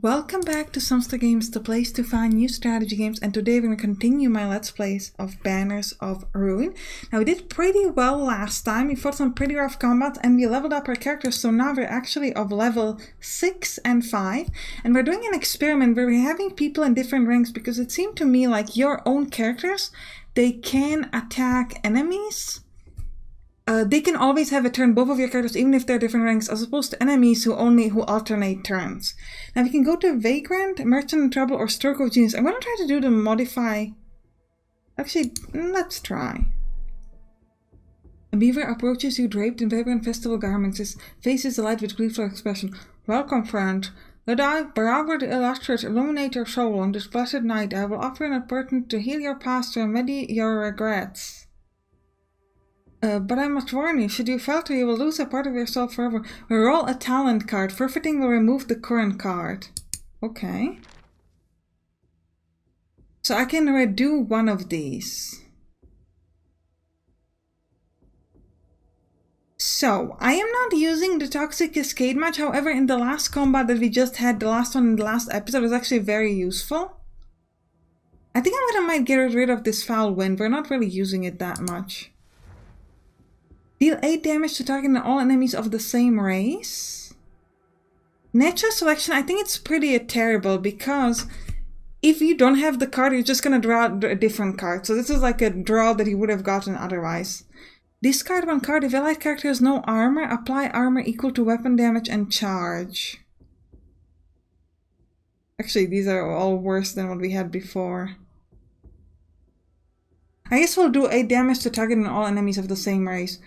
Welcome back to Sampstra Games, the place to find new strategy games, and today we're going to continue my Let's Plays of Banners of Ruin. Now we did pretty well last time, we fought some pretty rough combat and we leveled up our characters, so now we're actually of level 6 and 5, and we're doing an experiment where we're having people in different ranks because it seemed to me like your own characters, they can attack enemies. They can always have a turn, both of your characters, even if they're different ranks, as opposed to enemies who alternate turns. Now we can go to Vagrant, Merchant in Trouble, or Stroke of Genius. I'm going to try to do the modify. Actually, let's try. A beaver approaches you draped in vibrant festival garments. His face is alight with gleeful expression. Welcome, friend. Let I, Baraber the Illustrious, illuminate your soul on this blessed night. I will offer an opportunity to heal your past and remedy your regrets. But I must warn you, should you falter, you will lose a part of yourself forever. We roll a talent card. Forfeiting will remove the current card. Okay. So I can redo one of these. So, I am not using the Toxic Cascade much, however, in the last combat that we just had, the last one in the last episode, was actually very useful. I think I might get rid of this Foul Wind. We're not really using it that much. Deal 8 damage to target all enemies of the same race. Natural selection, I think it's pretty terrible because if you don't have the card, you're just going to draw a different card. So this is like a draw that you would have gotten otherwise. Discard one card. If allied character has no armor, apply armor equal to weapon damage and charge. Actually, these are all worse than what we had before. I guess we'll do 8 damage to target all enemies of the same race.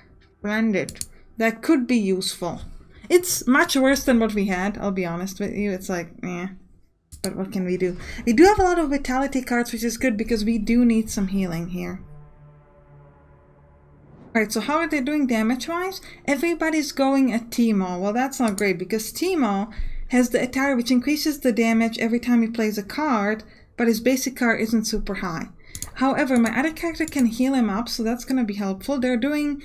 Splendid. That could be useful. It's much worse than what we had, I'll be honest with you. It's like, eh. But what can we do? We do have a lot of vitality cards, which is good because we do need some healing here. Alright, so how are they doing damage-wise? Everybody's going at Teemo. Well, that's not great because Teemo has the attire which increases the damage every time he plays a card, but his basic card isn't super high. However, my other character can heal him up, so that's going to be helpful. They're doing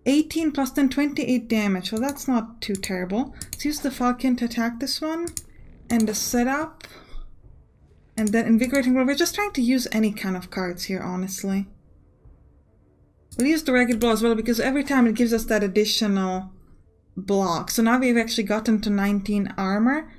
18 plus 10, 28 damage, so that's not too terrible. Let's use the Falcon to attack this one. And the setup. And then Invigorating Blow. We're just trying to use any kind of cards here, honestly. We'll use the Ragged Blow as well, because every time it gives us that additional block. So now we've actually gotten to 19 armor.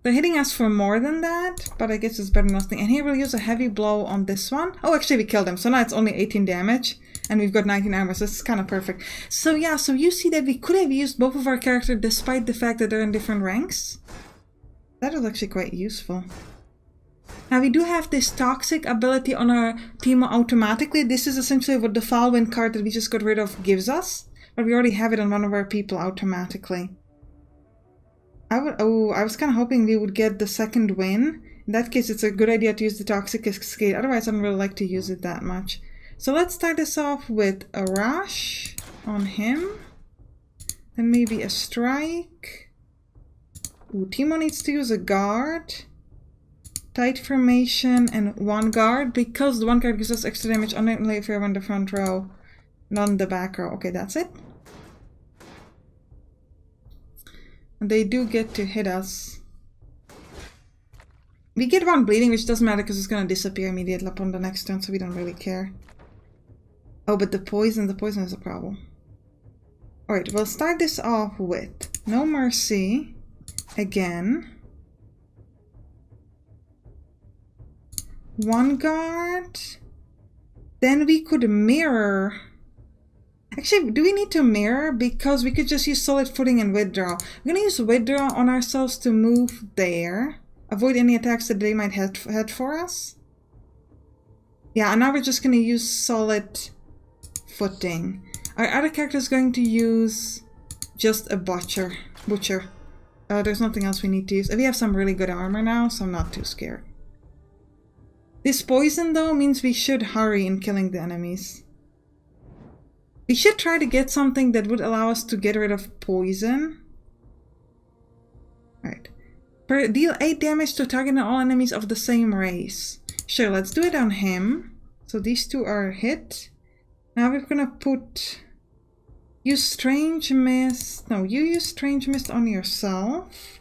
They're hitting us for more than that, but I guess it's better than nothing. And here we'll use a Heavy Blow on this one. Oh, actually we killed him, so now it's only 18 damage. And we've got 19 armor, so this is kind of perfect. So yeah, so you see that we could have used both of our characters despite the fact that they're in different ranks. That was actually quite useful. Now we do have this Toxic ability on our Teemo automatically. This is essentially what the Foul Wind card that we just got rid of gives us. But we already have it on one of our people automatically. I was kind of hoping we would get the second win. In that case, it's a good idea to use the Toxic Cascade. Otherwise, I don't really like to use it that much. So let's start this off with a Rush on him. Then maybe a Strike. Ooh, Teemo needs to use a Guard. Tight Formation and one Guard, because the one guard gives us extra damage only if you're on the front row, not on the back row. Okay, that's it. And they do get to hit us. We get one bleeding, which doesn't matter because it's going to disappear immediately upon the next turn, so we don't really care. Oh, but the poison is a problem. Alright, we'll start this off with No Mercy again. One Guard. Then we could mirror. Actually, do we need to mirror? Because we could just use Solid Footing and Withdraw. We're going to use Withdraw on ourselves to move there. Avoid any attacks that they might head for us. Yeah, and now we're just going to use Solid Footing. Our other character is going to use just a Butcher. There's nothing else we need to use. We have some really good armor now, so I'm not too scared. This poison, though, means we should hurry in killing the enemies. We should try to get something that would allow us to get rid of poison. Alright. Deal 8 damage to target all enemies of the same race. Sure, let's do it on him. So these two are hit. Now we're gonna use Strange Mist. No, you use Strange Mist on yourself.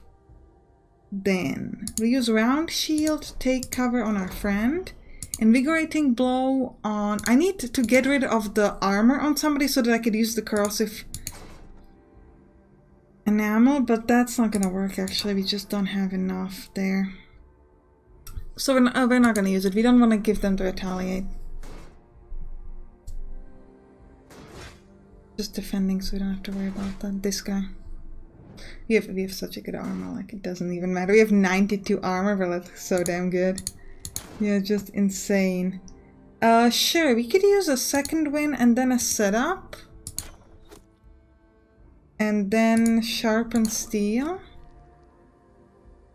Then we use round shield, take cover on our friend. Invigorating blow on... I need to get rid of the armor on somebody so that I could use the corrosive enamel, but that's not gonna work actually. We just don't have enough there. So we're not gonna use it. We don't want to give them to retaliate. Just defending so we don't have to worry about that. This guy. We have such a good armor, like it doesn't even matter. We have 92 armor, but that's so damn good. Yeah, just insane. Sure, we could use a second win and then a setup. And then sharpen steel.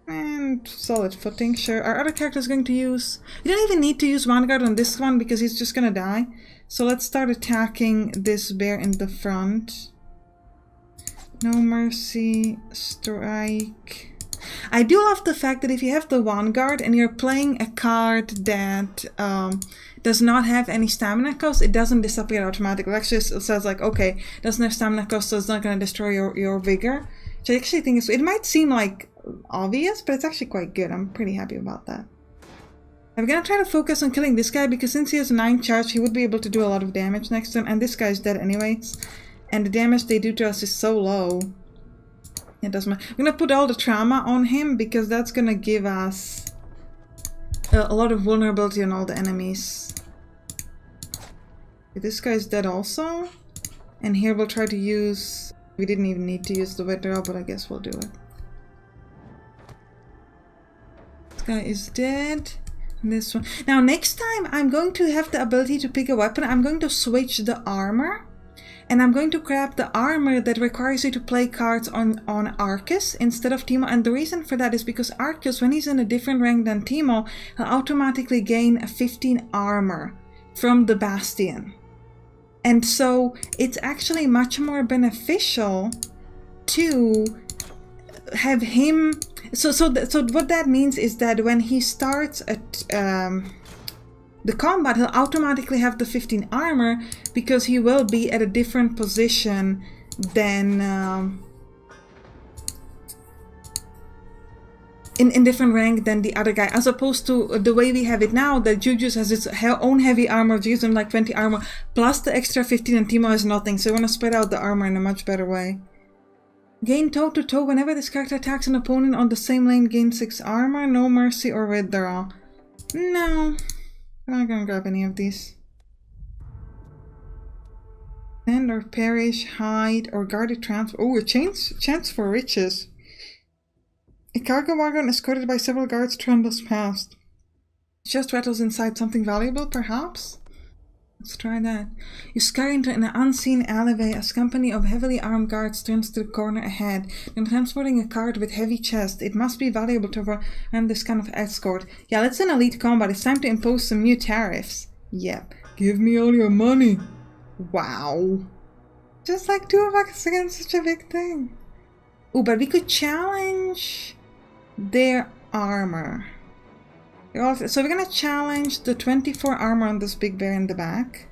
And solid footing, sure. Our other character is going to use... We don't even need to use Vanguard on this one because he's just gonna die. So let's start attacking this bear in the front. No mercy, strike. I do love the fact that if you have the Vanguard and you're playing a card that does not have any stamina cost, it doesn't disappear automatically. It actually says like, okay, doesn't have stamina cost, so it's not going to destroy your vigor. Which I actually think it might seem like obvious, but it's actually quite good. I'm pretty happy about that. I'm going to try to focus on killing this guy because since he has 9 charge, he would be able to do a lot of damage next to him. And this guy's dead anyways. And the damage they do to us is so low. It doesn't matter. I'm gonna put all the trauma on him because that's gonna give us a lot of vulnerability on all the enemies. This guy's dead also. And here we'll try to use... We didn't even need to use the withdraw, but I guess we'll do it. This guy is dead. And this one. Now next time I'm going to have the ability to pick a weapon. I'm going to switch the armor. And I'm going to grab the armor that requires you to play cards on Arcus instead of Teemo. And the reason for that is because Arcus, when he's in a different rank than Teemo, he'll automatically gain a 15 armor from the Bastion. And so it's actually much more beneficial to have him... So what that means is that when he starts at... the combat, he'll automatically have the 15 armor because he will be at a different position than in different rank than the other guy, as opposed to the way we have it now that Juju's has its own heavy armor, Juju's in like 20 armor plus the extra 15 and Teemo has nothing, so we want to spread out the armor in a much better way. Gain toe to toe whenever this character attacks an opponent on the same lane, gain 6 armor, no mercy or withdraw. No. I'm not gonna grab any of these. Stand or perish, hide, or guarded transfer. Oh, a chance for riches. A cargo wagon escorted by several guards trundles past. Just rattles inside something valuable, perhaps? Let's try that. You scurry into an unseen alleyway as company of heavily armed guards turns to the corner ahead. Then transporting a cart with heavy chest. It must be valuable to run this kind of escort. Yeah, let's an elite combat. It's time to impose some new tariffs. Yep. Give me all your money. Wow. Just like 2 of us against such a big thing. Oh, but we could challenge their armor. So we're gonna challenge the 24 armor on this big bear in the back.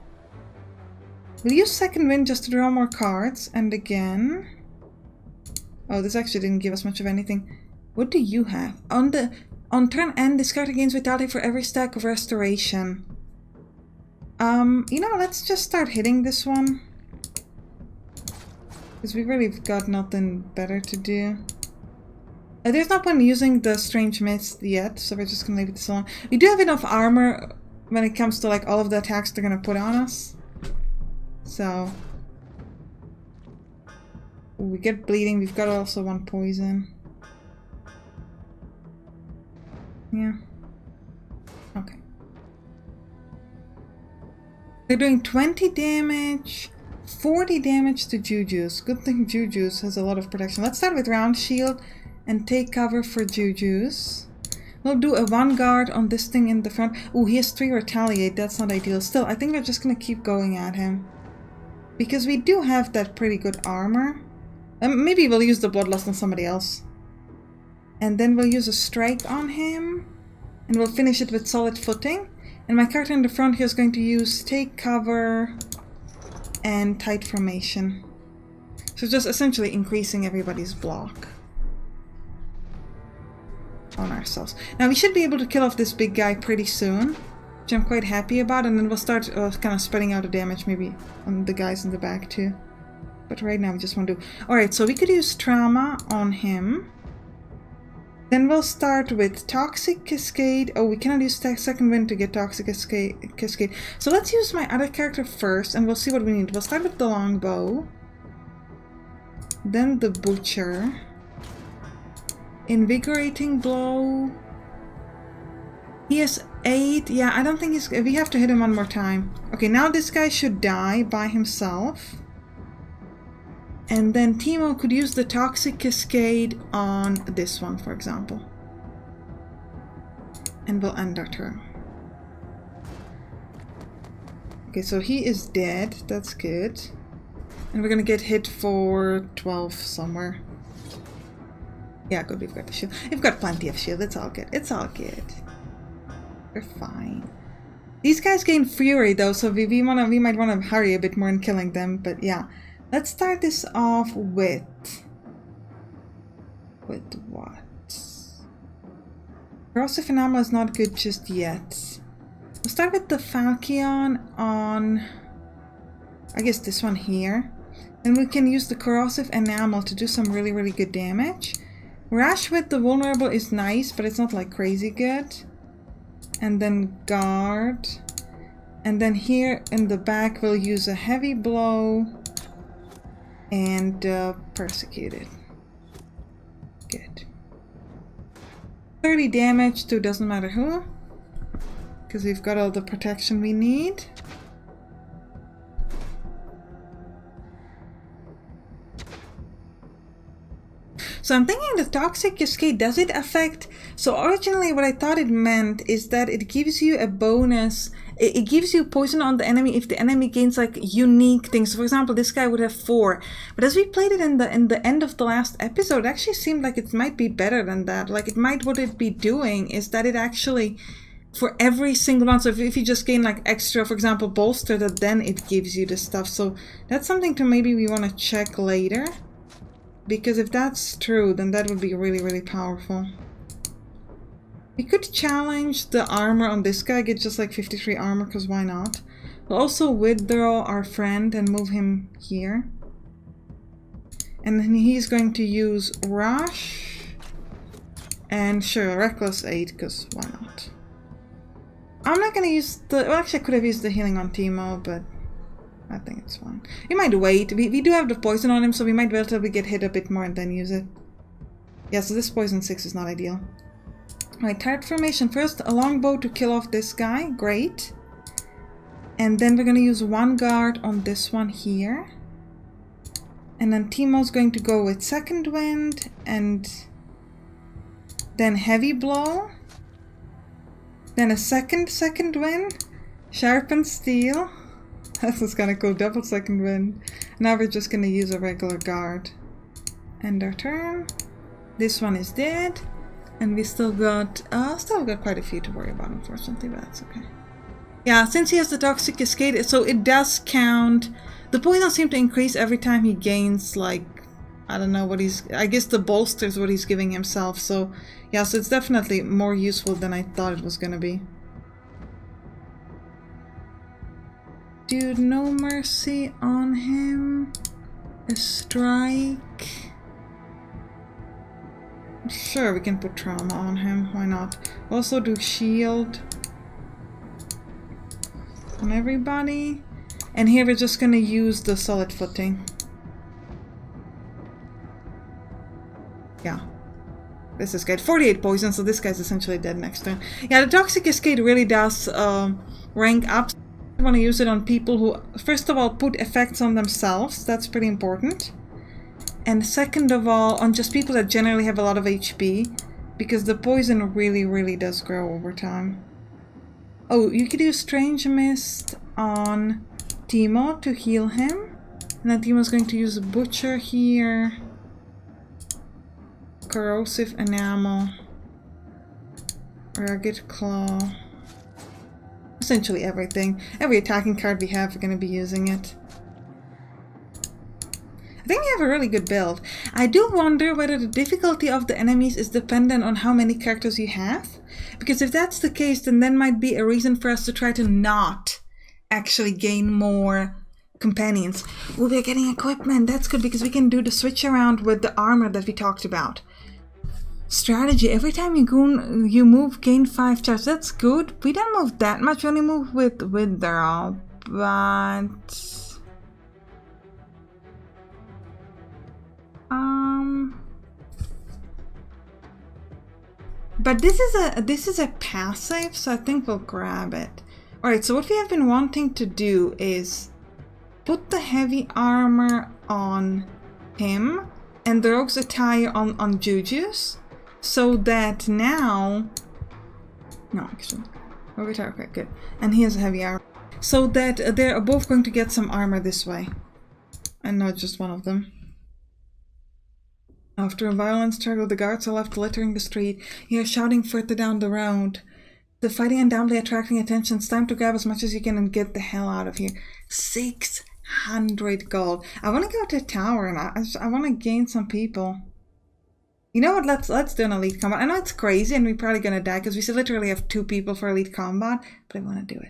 We'll use second wind just to draw more cards. And again... Oh, this actually didn't give us much of anything. What do you have? On turn end, this card gains vitality for every stack of restoration. You know, let's just start hitting this one. Because we really got nothing better to do. There's no point using the Strange Mist yet, so we're just gonna leave it alone. We do have enough armor when it comes to like all of the attacks they're gonna put on us. So... Ooh, we get bleeding, we've got also 1 poison. Yeah. Okay. They're doing 20 damage, 40 damage to Juju's. Good thing Juju's has a lot of protection. Let's start with Round Shield and take cover for Juju's. We'll do a Vanguard on this thing in the front. Ooh, he has 3 Retaliate. That's not ideal. Still, I think we're just gonna keep going at him. Because we do have that pretty good armor. Maybe we'll use the Bloodlust on somebody else. And then we'll use a Strike on him. And we'll finish it with Solid Footing. And my character in the front here is going to use Take Cover and Tight Formation. So just essentially increasing everybody's block. on ourselves. Now we should be able to kill off this big guy pretty soon, which I'm quite happy about, and then we'll start kind of spreading out the damage maybe on the guys in the back too. But right now we just want to... Alright, so we could use trauma on him. Then we'll start with Toxic Cascade. Oh, we cannot use second wind to get Toxic Cascade. So let's use my other character first and we'll see what we need. We'll start with the longbow. Then the butcher. Invigorating blow. He has 8. Yeah, I don't think he's... We have to hit him one more time. Okay, now this guy should die by himself. And then Teemo could use the Toxic Cascade on this one, for example. And we'll end our turn. Okay, so he is dead. That's good. And we're gonna get hit for 12 somewhere. Yeah, good, we've got the shield. We've got plenty of shield. It's all good. It's all good. We're fine. These guys gain fury though, so we might want to hurry a bit more in killing them, but yeah. Let's start this off with what? Corrosive enamel is not good just yet. We'll start with the Falchion on, I guess this one here. And we can use the corrosive enamel to do some really, really good damage. Rash with the vulnerable is nice, but it's not like crazy good. And then guard. And then here in the back we'll use a heavy blow. And persecuted. Good. 30 damage to doesn't matter who. Because we've got all the protection we need. So I'm thinking the Toxic Cascade, does it affect... So originally what I thought it meant is that it gives you a bonus. It gives you poison on the enemy if the enemy gains like unique things. So for example, this guy would have 4. But as we played it in the end of the last episode, it actually seemed like it might be better than that. Like it might, what it'd be doing is that it actually, for every single one, so if you just gain like extra, for example, bolster, that then it gives you the stuff. So that's something to maybe we want to check later. Because if that's true, then that would be really, really powerful. We could challenge the armor on this guy, get just like 53 armor, because why not? We'll also withdraw our friend and move him here. And then he's going to use Rush. And sure, Reckless 8, because why not? I'm not going to use the... Well, actually I could have used the healing on Teemo, but... I think it's fine. We might wait. We do have the poison on him, so we might wait till we get hit a bit more and then use it. Yeah, so this poison 6 is not ideal. Alright, turret formation. First, a longbow to kill off this guy. Great. And then we're going to use one guard on this one here. And then Teemo's going to go with second wind and then heavy blow. Then a second wind. Sharpened steel. This is kind of cool, double second wind. Now we're just going to use a regular guard. End our turn. This one is dead. And we still got quite a few to worry about, unfortunately, but that's okay. Yeah, since he has the Toxic Cascade, so it does count. The poison seems to increase every time he gains, like, I don't know what he's... I guess the bolster is what he's giving himself. So, yeah, so it's definitely more useful than I thought it was going to be. Dude, no mercy on him. A strike. Sure, we can put trauma on him. Why not? Also do shield on everybody. And here we're just gonna use the solid footing. Yeah. This is good. 48 poison, so this guy's essentially dead next turn. Yeah, the Toxic Cascade really does rank up. I want to use it on people who, first of all, put effects on themselves. That's pretty important. And second of all, on just people that generally have a lot of HP. Because the poison really, really does grow over time. Oh, you could use Strange Mist on Teemo to heal him. And then Teemo's going to use a Butcher here. Corrosive Enamel. Rugged Claw. Essentially everything. Every attacking card we have, we're going to be using it. I think we have a really good build. I do wonder whether the difficulty of the enemies is dependent on how many characters you have. Because if that's the case, then that might be a reason for us to try to not actually gain more companions. Oh, we're getting equipment. That's good because we can do the switch around with the armor that we talked about. Strategy. Every time you move, gain 5 charge. That's good. We don't move that much. We only move with withdrawal. But... But this is a passive, so I think we'll grab it. Alright, so what we have been wanting to do is put the heavy armor on him and the rogue's attire on Juju's, so that now... No, actually. Rogue attire, okay, good. And he has a heavy armor. So that they're both going to get some armor this way. And not just one of them. After a violent struggle, the guards are left littering the street. You are shouting further down the road. The fighting undoubtedly attracting attention. It's time to grab as much as you can and get the hell out of here. 600 gold. I want to go to a tower and I want to gain some people. You know what? Let's do an elite combat. I know it's crazy and we're probably gonna die because we literally have 2 people for elite combat, but I want to do it.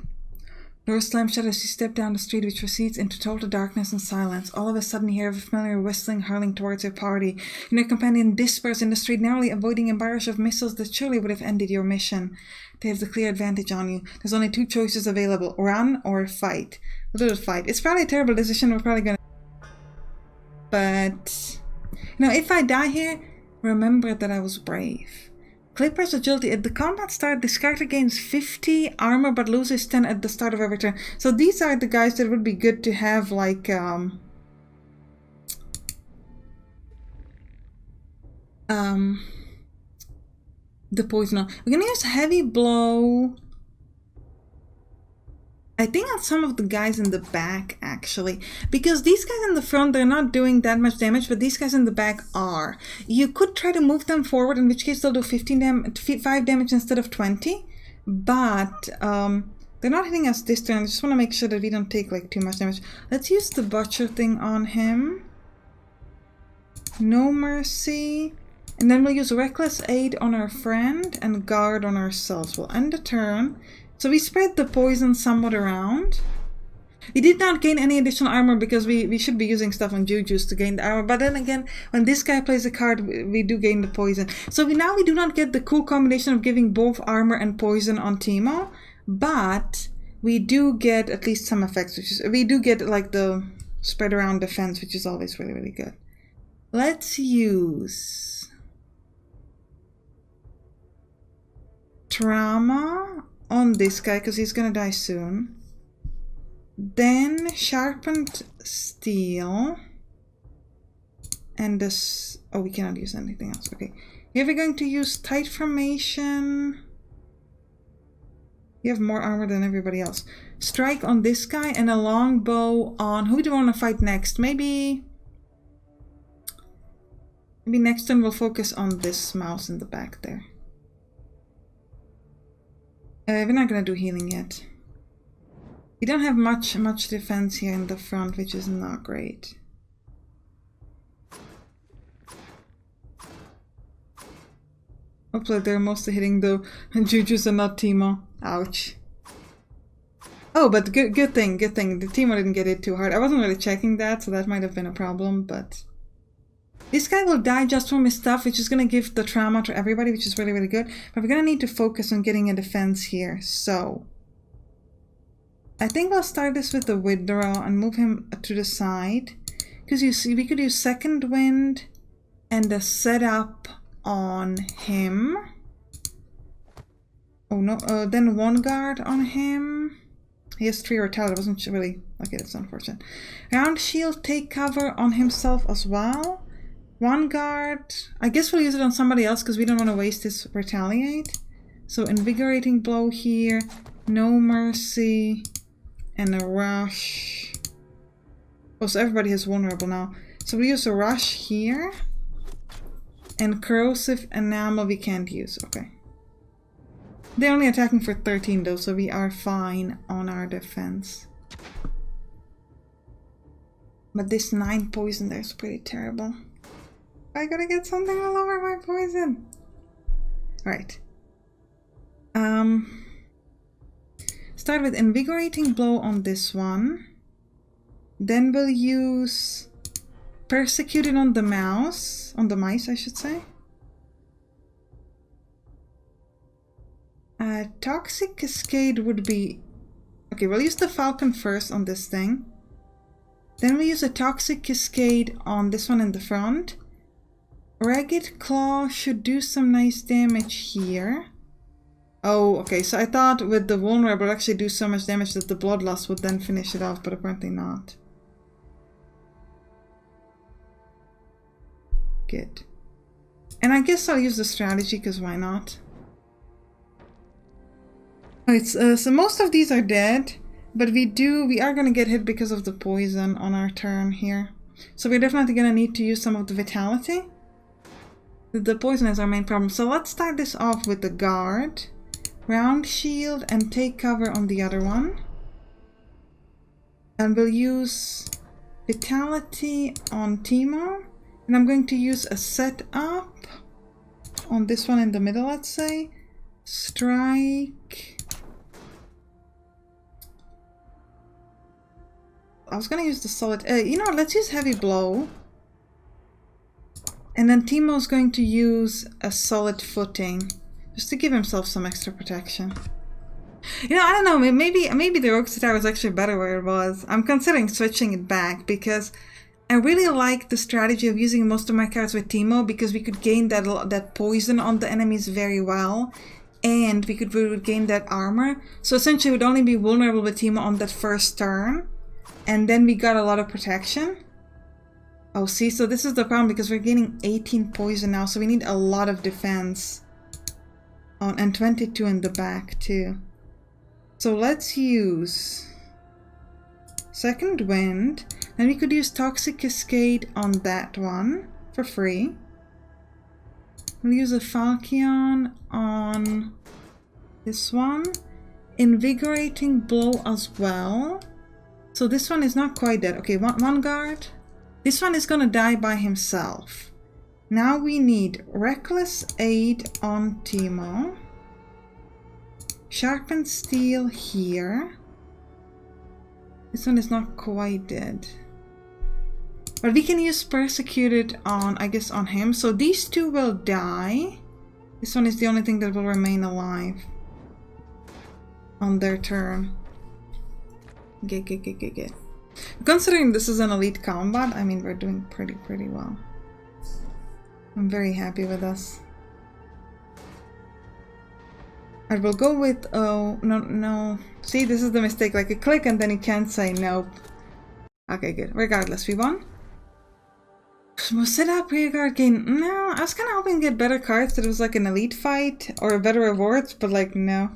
Doors slam shut as you step down the street, which proceeds into total darkness and silence. All of a sudden you hear a familiar whistling hurling towards your party. Your companion disperses in the street, narrowly avoiding a barrage of missiles that surely would have ended your mission. They have the clear advantage on you. There's only 2 choices available, run or fight. We'll do the fight. It's probably a terrible decision, we're probably gonna... But... You know, if I die here, remember that I was brave. Clipper's agility. At the combat start, this character gains 50 armor but loses 10 at the start of every turn. So these are the guys that would be good to have, like, the poison. We're gonna use heavy blow. I think on some of the guys in the back, actually. Because these guys in the front, they're not doing that much damage, but these guys in the back are. You could try to move them forward, in which case they'll do 5 damage instead of 20. But they're not hitting us this turn. I just want to make sure that we don't take like too much damage. Let's use the butcher thing on him. No mercy. And then we'll use reckless aid on our friend and guard on ourselves. We'll end the turn. So we spread the poison somewhat around. We did not gain any additional armor because we should be using stuff on Juju's to gain the armor. But then again, when this guy plays a card, we do gain the poison. So now we do not get the cool combination of giving both armor and poison on Teemo. But we do get at least some effects. We do get like the spread around defense, which is always really, really good. Let's use trauma on this guy because he's gonna die soon. Then sharpened steel and this. Oh, we cannot use anything else. Okay, here we're going to use tight formation. You have more armor than everybody else. Strike on this guy and a long bow on who do we want to fight next? Maybe next time we'll focus on this mouse in the back there. We're not gonna do healing yet. We don't have much defense here in the front, which is not great. Hopefully they're mostly hitting the Juju's and not Teemo. Ouch. Oh, but good thing. The Teemo didn't get it too hard. I wasn't really checking that, so that might have been a problem, but... This guy will die just from his stuff, which is going to give the trauma to everybody, which is really, really good. But we're going to need to focus on getting a defense here. So, I think we'll start this with the withdrawal and move him to the side. Because you see, we could use second wind and a setup on him. Oh no, then one guard on him. He has 3 retaliate. I wasn't really... Okay, that's unfortunate. Round shield, take cover on himself as well. One guard. I guess we'll use it on somebody else because we don't want to waste this retaliate. So invigorating blow here, no mercy, and a rush. Oh, so everybody has vulnerable now. So we use a rush here. And corrosive enamel we can't use. Okay. They're only attacking for 13 though, so we are fine on our defense. But this 9 poison there is pretty terrible. I gotta get something to lower my poison. Alright. Start with Invigorating Blow on this one. Then we'll use Persecuted on the mouse. On the mice, I should say. Toxic Cascade would be... Okay, we'll use the Falcon first on this thing. Then we'll use a Toxic Cascade on this one in the front. Ragged Claw should do some nice damage here. Oh, okay, so I thought with the Vulnerable it would actually do so much damage that the Bloodlust would then finish it off, but apparently not. Good. And I guess I'll use the strategy, because why not? Alright, so most of these are dead, but we are going to get hit because of the poison on our turn here. So we're definitely going to need to use some of the Vitality. The poison is our main problem. So let's start this off with the Guard. Round Shield and take cover on the other one. And we'll use Vitality on Timo. And I'm going to use a Setup on this one in the middle, let's say. Strike. I was gonna use the solid... you know what, let's use Heavy Blow. And then Timo's going to use a Solid Footing. Just to give himself some extra protection. You know, I don't know, maybe the Rogue Sitar was actually better where it was. I'm considering switching it back because I really like the strategy of using most of my cards with Timo because we could gain that poison on the enemies very well. And we would gain that armor. So essentially we'd only be vulnerable with Timo on that first turn. And then we got a lot of protection. Oh, see, so this is the problem because we're gaining 18 poison now, so we need a lot of defense. And 22 in the back too. So let's use Second Wind. Then we could use Toxic Cascade on that one for free. We'll use a Falchion on this one. Invigorating Blow as well. So this one is not quite dead. Okay, one guard. This one is gonna die by himself. Now we need Reckless Aid on Timo. Sharpened Steel here. This one is not quite dead. But we can use Persecuted on, I guess, on him. So these two will die. This one is the only thing that will remain alive on their turn. Get. Considering this is an elite combat, I mean, we're doing pretty well. I'm very happy with us. I will go with, oh, no. See, this is the mistake, like you click and then you can't say nope. Okay, good. Regardless, we won. Set up rearguard gain. No, I was kind of hoping to get better cards that it was like an elite fight or better rewards, but like, no.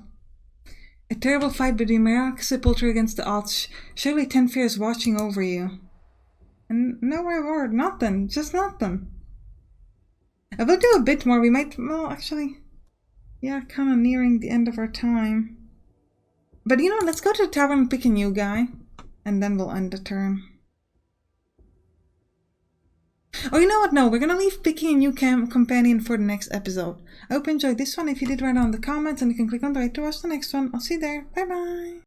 A terrible fight between Mirac Sepulture against the odds. Surely 10 fears watching over you. And no reward, nothing, just nothing. I will do a bit more, we might, well, actually, yeah, kind of nearing the end of our time. But you know, let's go to the tavern and pick a new guy, and then we'll end the turn. Oh, you know what? No, we're gonna leave picking a new companion for the next episode. I hope you enjoyed this one. If you did, write down in the comments, and you can click on the right to watch the next one. I'll see you there. Bye bye!